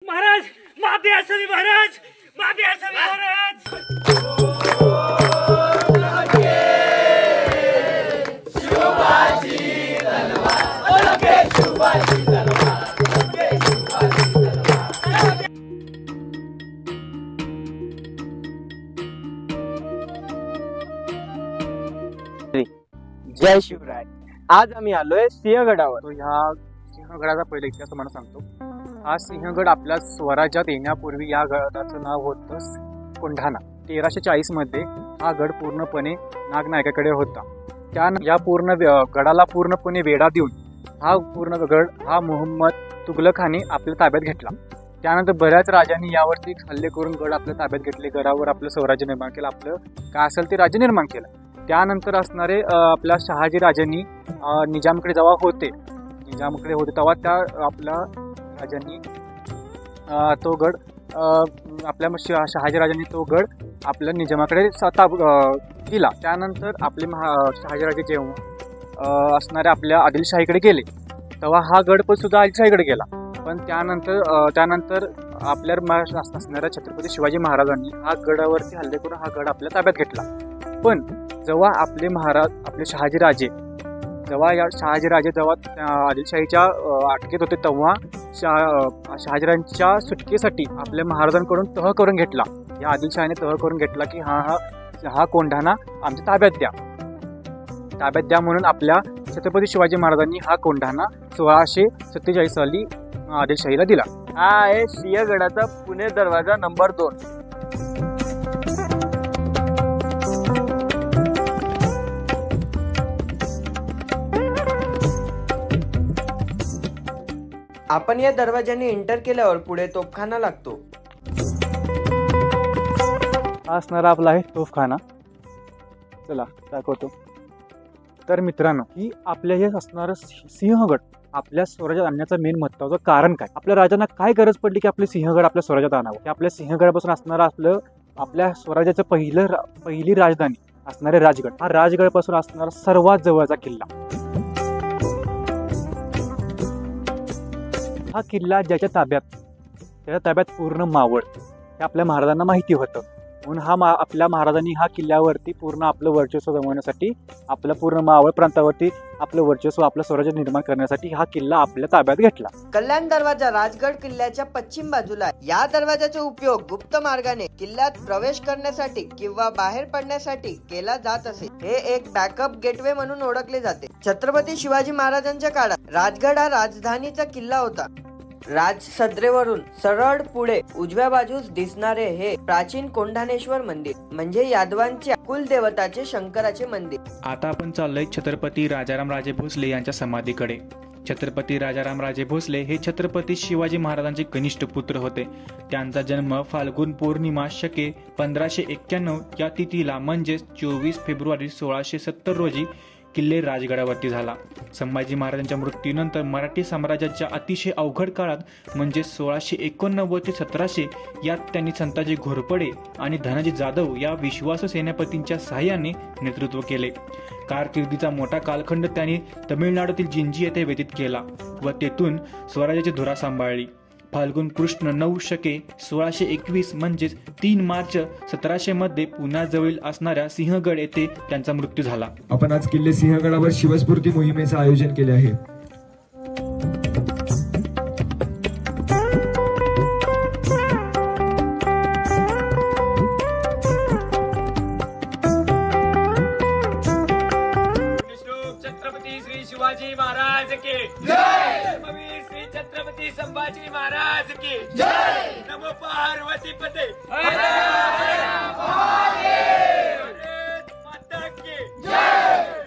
महाराज माफी असावी महाराज, माफी असावी महाराज। जय शिवराय। आज आम्ही आलोय सिंहगडावर। तो ह्या सिंहगडाचा पहिला इतिहास तुम्हाला सांगतो। हा सिंहगड आपल्या स्वराज्यात येण्यापूर्वी या गडाचं नाव होतं कोंढाणा। 1340 मध्ये हा गड पूर्णपणे नागनायकाकडे होता। या पूर्ण गडाला पूर्णपणे वेढा देऊन हा पूर्ण गड हा मोहम्मद तुघलकाने आपल्या ताब्यात घेतला। त्यानंतर बऱ्याच राजांनी यावरती हल्ले करून गड आपल्या ताब्यात घेतले, गडावर आपलं स्वराज्य निर्माण केलं, आपलं काय असेल ते राज्य निर्माण केलं। त्यानंतर असणारे आपल्या शहाजी राजांनी निजामकडे जेव्हा होते तेव्हा त्या आपल्या राजांनी तो गड आपल्या शहाजी राजांनी तो गड आपल्या निजामाकडे दिला। त्यानंतर आपले शहाजीराजे जेव्हा असणाऱ्या आपल्या आदिलशाहीकडे गेले तेव्हा हा गड पण सुद्धा आदिलशाहीकडे गेला। पण त्यानंतर आपल्या असणाऱ्या छत्रपती शिवाजी महाराजांनी हा गडावरती हल्ले करून हा गड आपल्या ताब्यात घेतला। पण जेव्हा आपले शहाजीराजे जेव्हा आदिलशाहीच्या अटकेत होते तेव्हा शहाजीराजांच्या सुटकेसाठी आपल्या महाराजांकडून तह करून घेतला। या आदिलशाहीने तह करून घेतला की हा कोंढाणा आमच्या ताब्यात द्या म्हणून आपल्या छत्रपती शिवाजी महाराजांनी हा कोंढाणा 1647 साली आदिलशाहीला दिला। हा आहे सिंहगडाचा पुणे दरवाजा नंबर 2। आपण या दरवाजाने एंटर केल्यावर पुढे तोफखाना लागतो। हा असणारा आपला आहे तोफखाना। चला दाखवतो। तर मित्रांनो, ही आपल्या हे असणारं सिंहगड आपल्या स्वराज्यात आणण्याचं मेन महत्त्वाचं कारण काय, आपल्या राजांना काय गरज पडली की आपले सिंहगड आपल्या स्वराज्यात आणावं, की आपल्या सिंहगडापासून असणारं आपल्या स्वराज्याचं पहिली राजधानी असणारे राजगड, हा राजगडपासून असणारा सर्वात जवळचा किल्ला। हा किल्ला ज्याच्या ताब्यात पूर्ण मावळ हे आपल्या महाराजांना माहिती होतं, म्हणून आपल्या महाराजांनी हा किल्ल्यावरती पूर्ण आपलं वर्चस्व जमवण्यासाठी, आपल्या पूर्ण मावळ प्रांतावरती आपलं वर्चस्व, आपलं स्वराज्य निर्माण करण्यासाठी हा किल्ला आपल्या ताब्यात घेतला। कल्याण दरवाजा राजगड किल्ल्याच्या पश्चिम बाजूला आहे। या दरवाजाचा उपयोग गुप्त मार्गाने किल्ल्यात प्रवेश करण्यासाठी किंवा बाहेर पडण्यासाठी केला जात असे। हे एक बॅकअप गेटवे म्हणून ओळखले जाते। छत्रपती शिवाजी महाराजांच्या काळात राजगड हा राजधानीचा किल्ला होता। राजसदरेवरून सरळ पुढे उजव्या बाजूस दिसणारे हे प्राचीन कोंढाणेश्वर मंदिर म्हणजे यादवांच्या कुलदेवताचे शंकराचे मंदिर। आता आपण चाललोय छत्रपती राजाराम राजे भोसले यांच्या समाधीकडे। छत्रपती राजाराम राजे भोसले हे छत्रपती शिवाजी महाराजांचे कनिष्ठ पुत्र होते। त्यांचा जन्म फाल्गुन पौर्णिमा शके 1591 या तिथीला म्हणजे 24 फेब्रुवारी 1670 रोजी किल्ले राजगडावरती झाला। संभाजी महाराजांच्या मृत्यूनंतर मराठी साम्राज्याच्या अतिशय अवघड काळात म्हणजे 1689 ते 1700 यात त्यांनी संताजी घोरपडे आणि धनाजी जाधव या विश्वासू सेनापतींच्या सहाय्याने नेतृत्व केले। कारकिर्दीचा मोठा कालखंड त्यांनी तमिळनाडूतील जिंजी येथे व्यतीत केला व तेथून स्वराज्याची धुरा सांभाळली। फाल्गुन कृष्ण 9 शके 1621 म्हणजेच 3 मार्च 1700 मध्ये पुण्याजवळील असणाऱ्या सिंहगड येथे त्यांचा मृत्यू झाला। आपण आज किल्ले सिंहगडावर शिवस्फूर्ती मोहिमेचे आयोजन केले आहे। छत्रपती श्री शिवाजी महाराज की जय, श्री छत्रपती संभाजी महाराज की जय। नमो पार्वती पते माता की जय।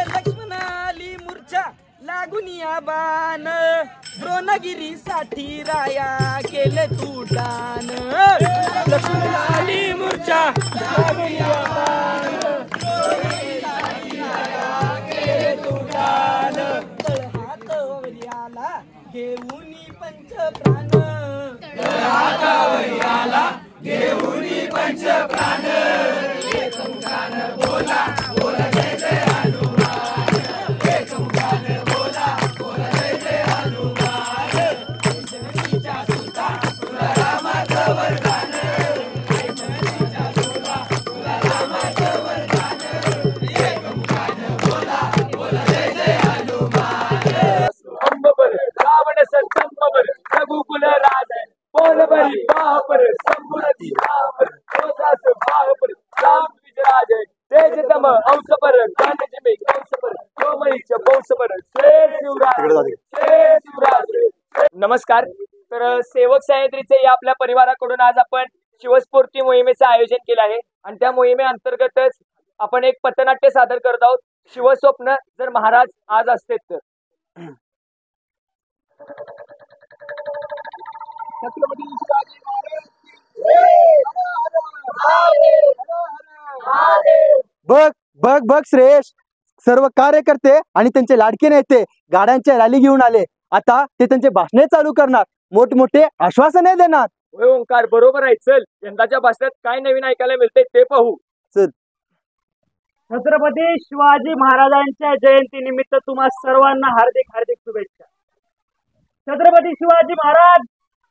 लक्ष्मणाली मूर्छा लागून या बाण द्रोणगिरी साठी राया केले तू दान लक्ष्मणाली मूर्छा लागून या बाण केले तू दान तळहातावरी आला घेऊन पंच प्राण तळहातावरी आला घेऊन पंच प्राण बोला बोला जय जय हनुमान एक मुखान बोला बोला जय जय हनुमान जननीच्या सुता तुला रामाचं वरदान जननीच्या सुता तुला रामाचं वरदान एक मुखान बोला बोला जय जय हनुमान अंबबर रावण संतंबर रघुकुल राज बोल बरी बापर संपुरती रापर रोजास बापर राम विजराज तेजतम अंशपर गांधीजिमी कंसपर कोमळीच वंशपर श्रेय शिवराज नमस्कार. तर सेवक सह्याद्रीचे या आपल्या परिवाराकडून आज आपण शिवस्फूर्ती मोहिमेचं आयोजन केलं आहे आणि त्या मोहिमेअंतर्गतच आपण एक पथनाट्य सादर करत आहोत. शिवस्वप्न जर महाराज आज असते तर. छत्रपती शिवाजी बघ बघ बघ श्रेयश, सर्व कार्यकर्ते आणि त्यांचे लाडके नेते गाड्यांच्या रॅली घेऊन आले. आता ते त्यांचे भाषणे चालू करणार, मोठमोठे आश्वासने देणार. होय ओंकार, बरोबर आहे. चल यंदाच्या भाषणात काय नवीन ऐकायला मिळते ते पाहू. चल. छत्रपती शिवाजी महाराजांच्या जयंती निमित्त तुम्हा सर्वांना हार्दिक हार्दिक शुभेच्छा. छत्रपती शिवाजी महाराज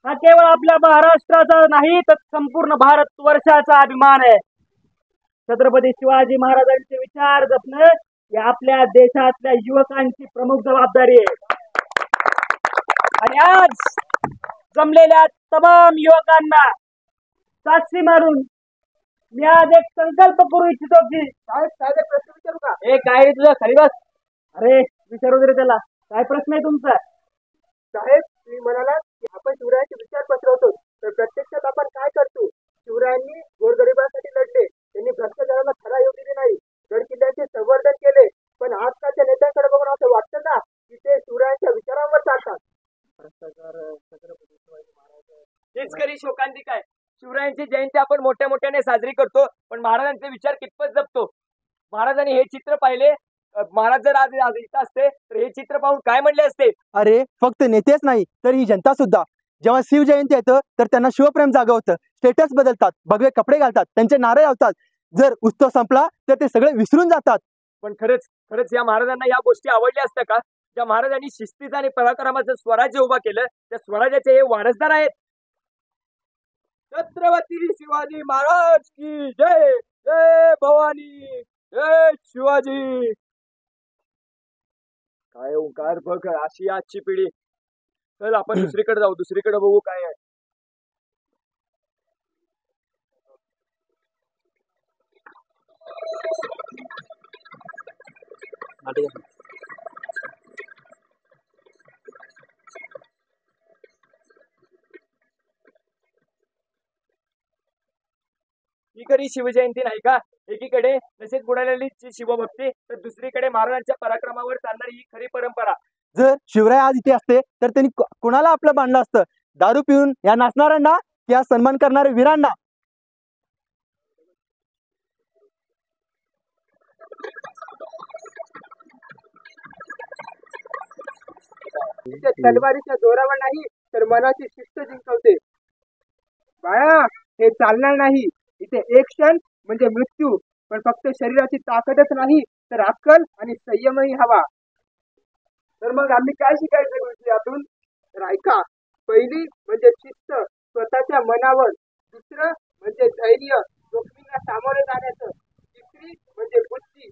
हा केवळ आपल्या महाराष्ट्राचा नाही तर संपूर्ण भारत वर्षाचा अभिमान आहे. छत्रपती शिवाजी महाराजांचे विचार जपणं ही आपल्या देशातल्या युवकांची प्रमुख जबाबदारी आहे. आणि आज जमलेल्या तमाम युवकांना साक्षी मारून मी आज एक संकल्प करू इच्छितो की साहेब प्रश्न विचारू का? काय रे तुझा खाली बस. अरे विचारू दे त्याला, काय प्रश्न आहे तुमचा? साहेब, तुम्ही म्हणालात की आपण शिवरायांचे विचार पसरवतो, तर प्रत्यक्षात आपण काय करतो? शिवरायांनी गोरगरिबांसाठी लढले, त्यांनी भ्रष्टाचाराला खरा योग दिले नाही, गड किल्ल्यांचे संवर्धन केले. पण आजकालच्या नेत्यांकडे बघून असं वाटतं ना की ते शिवरायांच्या विचारांवर चालतात. हेच खरी शोकांतिका आहे. शिवरायांची जयंती आपण मोठ्या मोठ्याने साजरी करतो, पण महाराजांचे विचार कितपत जपतो? महाराजांनी हे चित्र पाहिले. महाराज जर आज इथं असते तर हे चित्र पाहून काय म्हणले असते? अरे फक्त नेतेच नाही तर ही जनता सुद्धा. जेव्हा शिव जयंती येतं तर त्यांना शिवप्रेम जागवतं, स्टेटस बदलतात, भगवे कपडे घालतात, त्यांचे नारे लावतात. जर उत्सव संपला तर ते सगळे विसरून जातात. पण खरंच या महाराजांना या गोष्टी आवडल्या असत्या का? ज्या महाराजांनी शिस्तीचं आणि पराक्रमाचं स्वराज्य उभा केलं, त्या स्वराज्याचे हे वारसदार आहेत. छत्रपती शिवाजी महाराज की जय. जय भवानी, जय शिवाजी. काय ओंकार, बघ अशी आजची पिढी. चल आपण दुसरीकडे जाऊ, दुसरीकडे बघू काय आहे. ही खरी शिवजयंती नाही का? एकीकडे नशेत बुडालेली शिवभक्ती, तर दुसरीकडे महाराजांच्या पराक्रमावर चालणारी ही खरी परंपरा. जर शिवराय आज इथे असते तर त्यांनी कोणाला आपलं बांधलं असतं? दारू पिऊन या नाचणाऱ्यांना किंवा सन्मान करणाऱ्या वीरांना? तलवारीच्या जोरावर नाही तर मनाची शिस्त जिंकवते. बाळा, हे चालणार नाही. इथे एक क्षण म्हणजे मृत्यू. पण फक्त शरीराची ताकदच नाही तर अक्कल आणि संयमही हवा. तर मग आम्ही काय शिकायचं गोष्टी यातून? तर ऐका. पहिली म्हणजे शिस्त स्वतःच्या मनावर, दुसरं म्हणजे धैर्य जोखमींना सामोरे जाण्याचं, तिसरी म्हणजे बुद्धी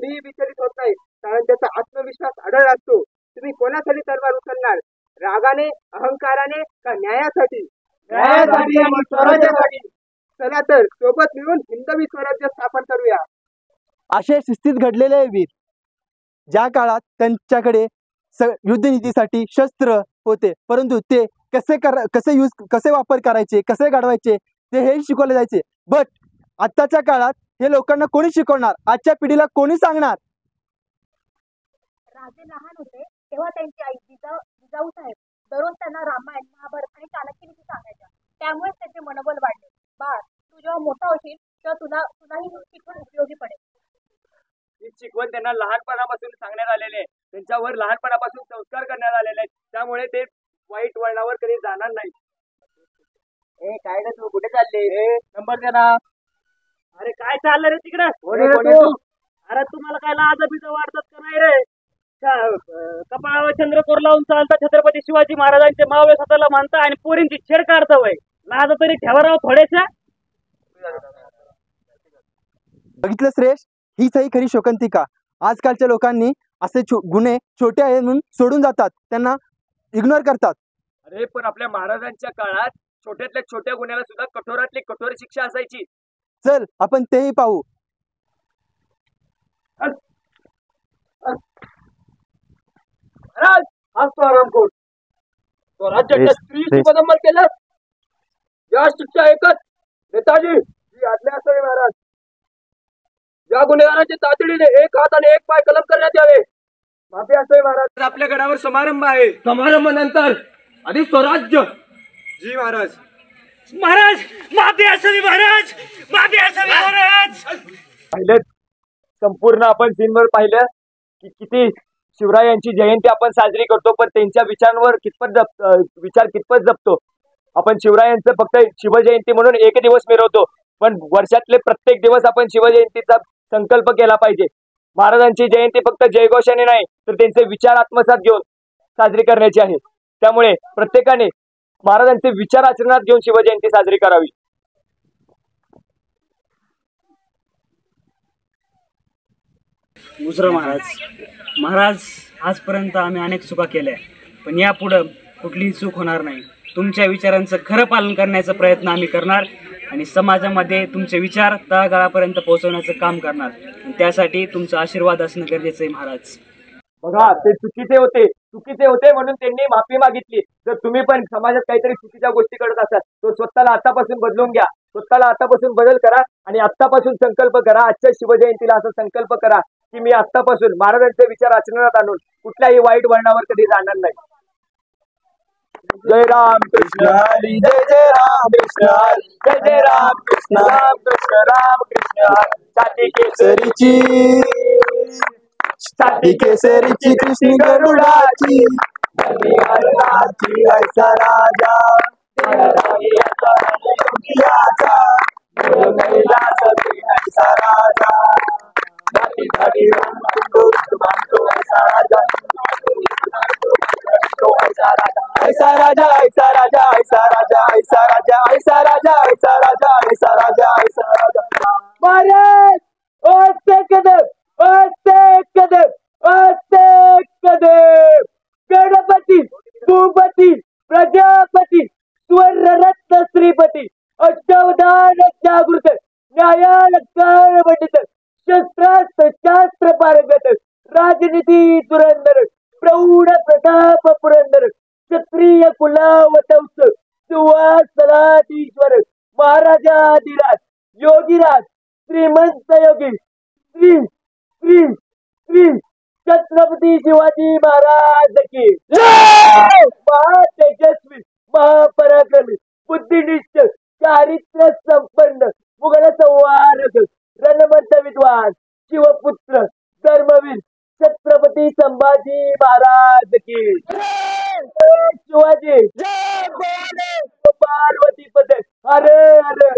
थोडीही विचलित होत नाही, कारण त्याचा आत्मविश्वास अढळ असतो. तुम्ही कोणासाठी तलवार उचलणार? रागाने, अहंकाराने का न्यायासाठी? न्यायासाठी आणि स्वराज्यासाठी. चला तर सोबत मिळून हिंदवी स्वराज्य स्थापन करूया. असे शिस्तीत घडलेले वीर, ज्या काळात त्यांच्याकडे युद्धनीतीसाठी शस्त्र होते, परंतु ते कसे वापर करायचे, कसे घडवायचे ते हे शिकवले जायचे. बट आत्ताच्या काळात हे लोकांना कोणी शिकवणार? आजच्या पिढीला कोणी सांगणार? राजे लहान होते तेव्हा त्यांची आई जिजाऊ साहेब दररोज त्यांना रामायण, महाभारत आणि चाणक्य नीती सांगायच्या. त्यामुळेच त्याचे मनोबल वाढले. बाळ, तू जेव्हा मोठा होशील तेव्हा तुलाही शिकवण उपयोगी पडेल. ही शिकवण त्यांना लहानपणापासून सांगण्यात आलेले आहे, त्यांच्यावर लहानपणापासून संस्कार करण्यात आलेले आहेत, त्यामुळे ते वाईट वळणावर कधी जाणार नाही. काय रे तू कुठे चालले? नंबर दे ना. अरे काय चाललं रे तिकडे? अरे तुम्हाला काय लाज बीज वाटतात का नाही रे? कपाळावर चंद्रकोर लावून चालता छत्रपती शिवाजी महाराजांचे मावळे स्वतःला मानता आणि पोरींची छेड काढता. वय लाज तरी ठेवा राव थोडेशा. बघितलं श्रेष, हीच आहे खरी शोकांतिका. आजकालच्या लोकांनी असे गुन्हे छोटे आहे म्हणून सोडून जातात, त्यांना इग्नोर करतात. अरे पण आपल्या महाराजांच्या काळात छोट्यातल्या छोट्या गुन्ह्याला सुद्धा कठोरातली कठोर शिक्षा असायची. चल आपण तेही पाहू. हाच तो आरामखोर, तो राज्याच्या स्त्री पदंबर केलं. या शिक्षा एकच, नेताजी ही आज्ञा असावी महाराज. या गुन्हेगारांची तातडीने एक हात आणि एक पाय कलम करण्यात यावे. माफी असावी महाराज. आपल्या गडावर समारंभ आहे. समारंभ नंतर आधी स्वराज्य. जी महाराज. महाराज माफी असावी महाराज, माफी असावी महाराज. पाहिलं संपूर्ण आपण सीनवर पाहिलं की किती शिवरायांची जयंती आपण साजरी करतो, पण त्यांच्या विचारांवर विचार कितपत जपतो आपण. शिवरायांचं फक्त शिवजयंती म्हणून एक दिवस मिरवतो, पण वर्षातले प्रत्येक दिवस आपण शिवजयंतीचा संकल्प केला पाहिजे. महाराजांची जयंती फक्त जयघोषाने नाही, तर त्यांचे विचार आत्मसात घेऊन साजरी करण्याची आहे. त्यामुळे प्रत्येकाने महाराजांचे विचार आचरणात घेऊन शिवजयंती साजरी करावी. मुजरा महाराज, आजपर्यंत आम्ही अनेक चुका केल्या, पण यापुढं कुठलीही चूक होणार नाही. तुमच्या विचारांचं खरं पालन करण्याचा प्रयत्न आम्ही करणार आणि समाजामध्ये तुमचे विचार तळागाळापर्यंत पोहोचवण्याचं काम करणार. त्यासाठी तुमचा आशीर्वाद असणं गरजेचं आहे महाराज. बघा, ते चुकीचे होते म्हणून त्यांनी माफी मागितली. जर तुम्ही पण समाजात काहीतरी चुकीच्या गोष्टी करत असाल तर स्वतःला आतापासून बदलून घ्या. स्वतःला आतापासून बदल करा आणि आत्तापासून संकल्प करा. आजच्या शिवजयंतीला असा संकल्प करा की मी आत्तापासून महाराजांचे विचार आचरणात आणून कुठल्याही वाईट वळणावर कधी जाणार नाही. जय राम कृष्ण हरी, जय जय राम कृष्ण हरी, जय जय राम कृष्ण, राम कृष्ण राम कृष्ण हरी. छाती केसरीची कृष्ण गरुडाची, ऐसा राजा ऐसा राजा. ऐसा राजा ऐसा राजा ऐसा राजा ऐसा राजा ऐसा राजा ऐसा राजा ऐसा राजा ऐसा राजा. महाराज ओसे कदम गणपती भूपती प्रजापती स्वर्णरत्न श्रीपती अष्टावधान जागृत न्यायालकार पंडित शस्त्रास्त्र शास्त्र पारंगत राजनीती धुरंधर प्रौढ प्रताप पुरंदर क्षत्रिय कुलावतंस सुवासनाधीश्वर महाराजाधिराज योगीराज श्रीमंत योगी श्री श्री श्री छत्रपती शिवाजी महाराज की महातेजस्वी महापराक्रमी बुद्धिनिष्ठ चारित्र्य संपन्न मुघल संवारक रणमंत विद्वान शिवपुत्र धर्मवीर छत्रपती संभाजी महाराज की शिवाजी पार्वती पदे हरे हरे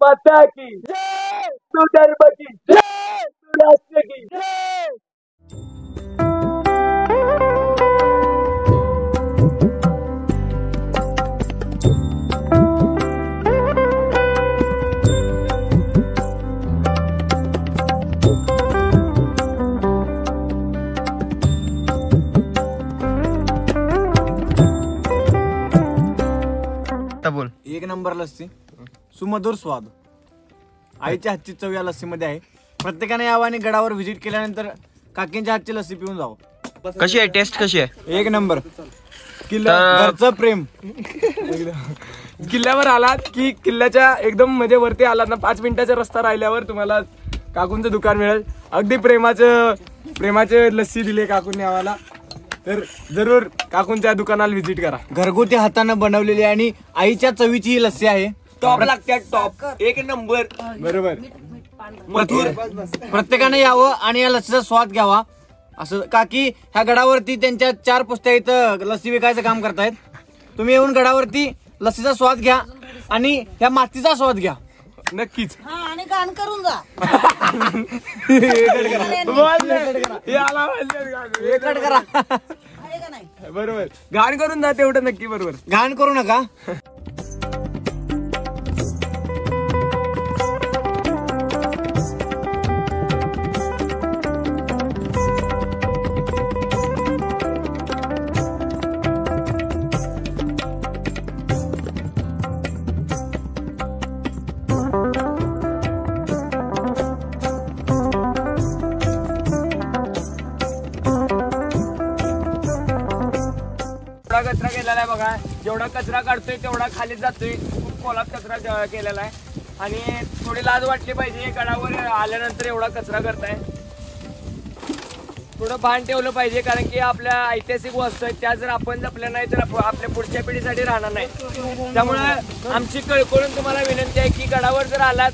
माता की सुधर्म की राष्ट्र की एक नंबर लस्सी, सुमधुर स्वाद, आईच्या हातची चव या लस्सीमध्ये आहे. प्रत्येकाने यावं आणि गडावर व्हिजिट केल्यानंतर काकींच्या हातची लस्सी पिऊन जावं. कशी आहे टेस्ट कशी आहे? एक नंबर. घरचं प्रेम. किल्ल्यावर आलात की किल्ल्याच्या एकदम म्हणजे वरती आलात ना 5 मिनिटाचा रस्ता राहिल्यावर तुम्हाला काकूंचं दुकान मिळेल. अगदी प्रेमाचे लस्सी दिले काकूंनी आम्हाला, तर जरूर काकूंच्या दुकानाला व्हिजिट करा. घरगुती हातानं बनवलेली आणि आईच्या चवीची ही लस्सी आहे. टॉप लागते, टॉप एक नंबर. बरोबर. प्रत्येकाने यावं आणि या लस्सीचा स्वाद घ्यावा. असं काकी ह्या गडावरती त्यांच्या 4 पुस्त्या इथं लस्सी विकायचं काम करतायत. तुम्ही येऊन गडावरती लस्सीचा स्वाद घ्या आणि ह्या मातीचा स्वाद घ्या. नक्कीच. आणि गाण करून जा. बरोबर, घाण करून जा तेवढं नक्की. बरोबर, घाण करू नका. कचरा केलेला आहे बघा. जेवढा कचरा काढतोय तेवढा खाली जातोय. खूप खोलात कचरा केलेला आहे आणि थोडी लाज वाटली पाहिजे गडावर आल्यानंतर एवढा कचरा करताय. थोडं भान ठेवलं पाहिजे, कारण की आपल्या ऐतिहासिक वस्तू आहेत त्या जर आपण जपल्या नाही तर आपल्या पुढच्या पिढीसाठी राहणार नाही. त्यामुळे आमची कळकळून तुम्हाला विनंती आहे की गडावर जर आलात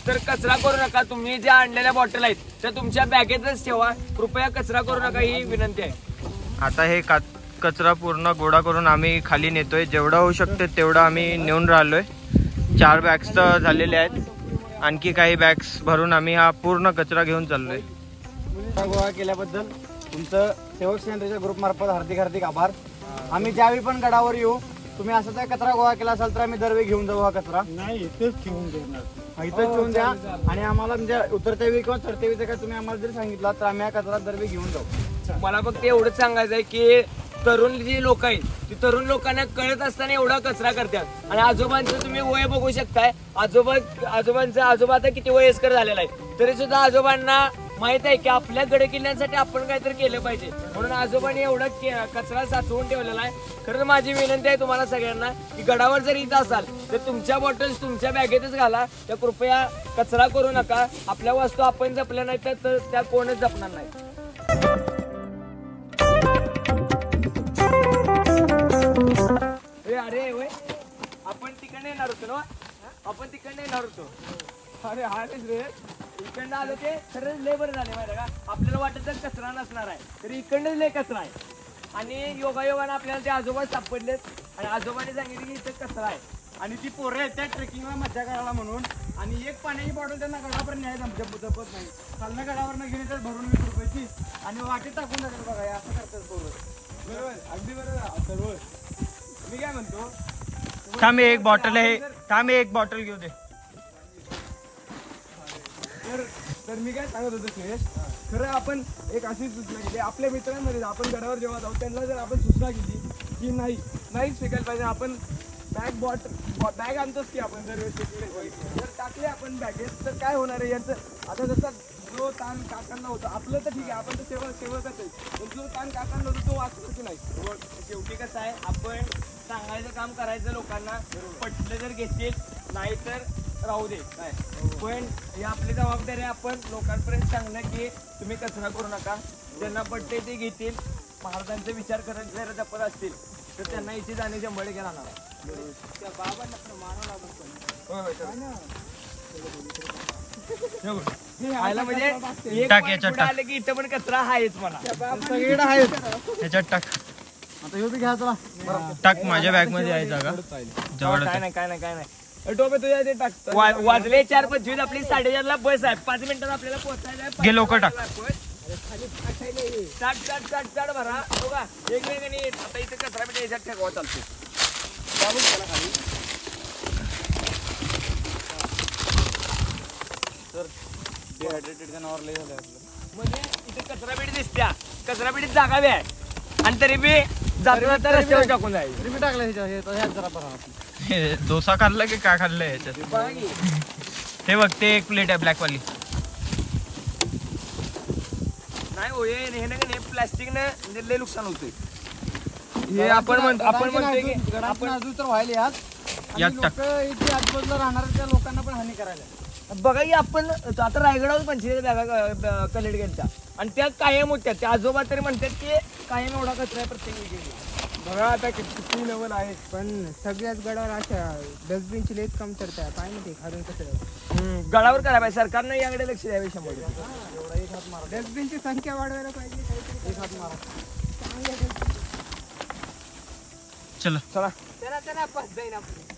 तर कचरा करू नका. तुम्ही ज्या आणलेल्या बॉटल आहेत त्या तुमच्या बॅगेतच ठेवा. कृपया कचरा करू नका ही विनंती आहे. आता हे कचरा पूर्ण गोळा करून आम्ही खाली नेतोय. जेवढं होऊ शकते तेवढं आम्ही नेऊन राहिलोय. 4 बॅग्स तर झालेले आहेत, आणखी काही बॅग्स भरून आम्ही हा पूर्ण कचरा घेऊन चाललोय. गोळा केल्याबद्दल तुमचं सेवक सेंद्रियच्या ग्रुप मार्फत हार्दिक आभार. आम्ही ज्यावेळी पण गडावर येऊ, तुम्ही असं काय कचरा गोळा केला असाल तर आम्ही दरवेळी घेऊन जाऊ. हा कचरा नाही इथेच ठेवून देणार, इथंच ठेवून द्या. आणि आम्हाला म्हणजे उतरत्या वेळी किंवा चढत्या वेळी काय तुम्ही आम्हाला जरी सांगितलं तर आम्ही हा कचरा दरवेळी घेऊन जाऊ. मला फक्त एवढंच सांगायचं आहे की तरुण जी लोक आहेत ती तरुण लोकांना कळत असताना एवढा कचरा करतात. आणि आजोबांचं तुम्ही वय बघू शकताय. आजोबांचं आजोबा आता किती वयस्कर झालेला आहे, तरी सुद्धा आजोबांना माहित आहे की आपल्या गड किल्ल्यांसाठी आपण काहीतरी केलं पाहिजे, म्हणून आजोबांनी एवढा कचरा साचवून ठेवलेला आहे. खरं माझी विनंती आहे तुम्हाला सगळ्यांना की गडावर जर इथं असाल तर तुमच्या बॉटल्स तुमच्या बॅगेतच घाला. त्या कृपया कचरा करू नका. आपल्या वस्तू आपण जपल्या नाही तर त्या कोणच जपणार नाही. अरे होय, आपण तिकडे येणार होतो ना, आपण तिकडे येणार होतो. अरे हाच रे, इकडनं आलो ते खरंच लय बरं झाले माहिती का. आपल्याला वाटत कचरा नसणार आहे, तर इकडनंच लय कचरा आहे. आणि योगायोगाने आपल्याला ते आजोबा सापडलेत आणि आजोबाने सांगितले की इथं कचरा आहे. आणि ती पोरं आहेत त्या ट्रेकिंगला मजा करायला म्हणून, आणि एक पाण्याची बॉटल त्यांना गडापर्यंत न्यायचं जपत नाही. खालनं गडावर न घेणे तर भरून 20 रुपयाची आणि वाटेत टाकून जातात बघा. असं करतात पोरं. बरोबर, अगदी बरोबर. मी काय म्हणतो, थांब एक बॉटल आहे, थांब एक बॉटल घेऊ दे. तर मी काय सांगत होतो सुरेश, खरं आपण एक अशी सूचना केली आपल्या मित्रांमध्ये. आपण गडावर जेव्हा जाऊ त्यांना जर आपण सूचना केली की नाहीच फेकायला पाहिजे, आपण बॅग आणतोच की आपण जर टाकले आपण बॅगेत तर काय होणार आहे यांचं. आता जसा जो ताण काकांना होता, आपलं तर ठीक आहे आपण तर सेवकच आहे, पण जो ताण काकांना होता तो वाचतो की नाही. शेवटी कसं आहे, आपण सांगायचं काम करायचं लोकांना, पटलं जर घेतील नाही तर राहू दे काय. पण ही आपली जबाबदारी आहे आपण लोकांपर्यंत सांगणं की तुम्ही कचरा करू नका. ज्यांना पटते ते घेतील. महाराजांचा विचार करत जर जपत असतील तर त्यांना इथे जाणे 100% राहणार आहे. त्या बाबांना मानावं म्हणजे आलं की इथं पण कचरा आहेच मला सगळीकडे आहे. ह्याच्यात टाक, आता हे बी घ्यायचा टाक माझ्या बॅग मध्ये आहे जागा जवळ. काय नाही टोपे तुझ्या ते टाकतो. वाजले 4:25, आपली 4:30ला बस आहे. 5 मिनिटात आपल्याला पोहोचायला आहे. घे लवकर टाक. चाट भरा बघा वेगवेगळे. आता इथे कचरा पेटी याच्यात ठेवा चालतो. खाली तर डिहायड्रेटेडच्या नावावर लय झालं आपलं. म्हणजे इथे कचरा पेटी दिसत्या, कचरा पेटीत जागा बी आहे आणि तरी बी जाता रस्त्यावर टाकून जायचं. तरी मी टाकलं ह्यात जरा बघा. डोसा खाल्ला की काय खाल्लंय याच्यात? हे बघ ते एक प्लेट आहे ब्लॅक वाली. नाही हो हे नाही प्लास्टिक ने लय नुकसान होते. हे आपण म्हणतोय की आपण अजून तर व्हायला यात टाक. आजूबाजूला राहणाऱ्या त्या लोकांना पण हानी करायला. बघा की आपण आता रायगडावर 25 बॅगा कलेक्ट केल्या आणि त्या कायम होत्या. त्या आजोबा तरी म्हणतात की कायम एवढा कचरा आहे प्रत्येक वेळी. बघा आता किती लेवल आहेत पण सगळ्याच गडावर अशा डस्टबिनची लेच कम करताय. काय माहिती खारून कसं गडावर करायला पाहिजे. सरकारनं याकडे लक्ष द्यावे. 100 डस्टबिनची संख्या वाढवायला पाहिजे. एक हात मारा. चला चला चला चला जाईन आपण.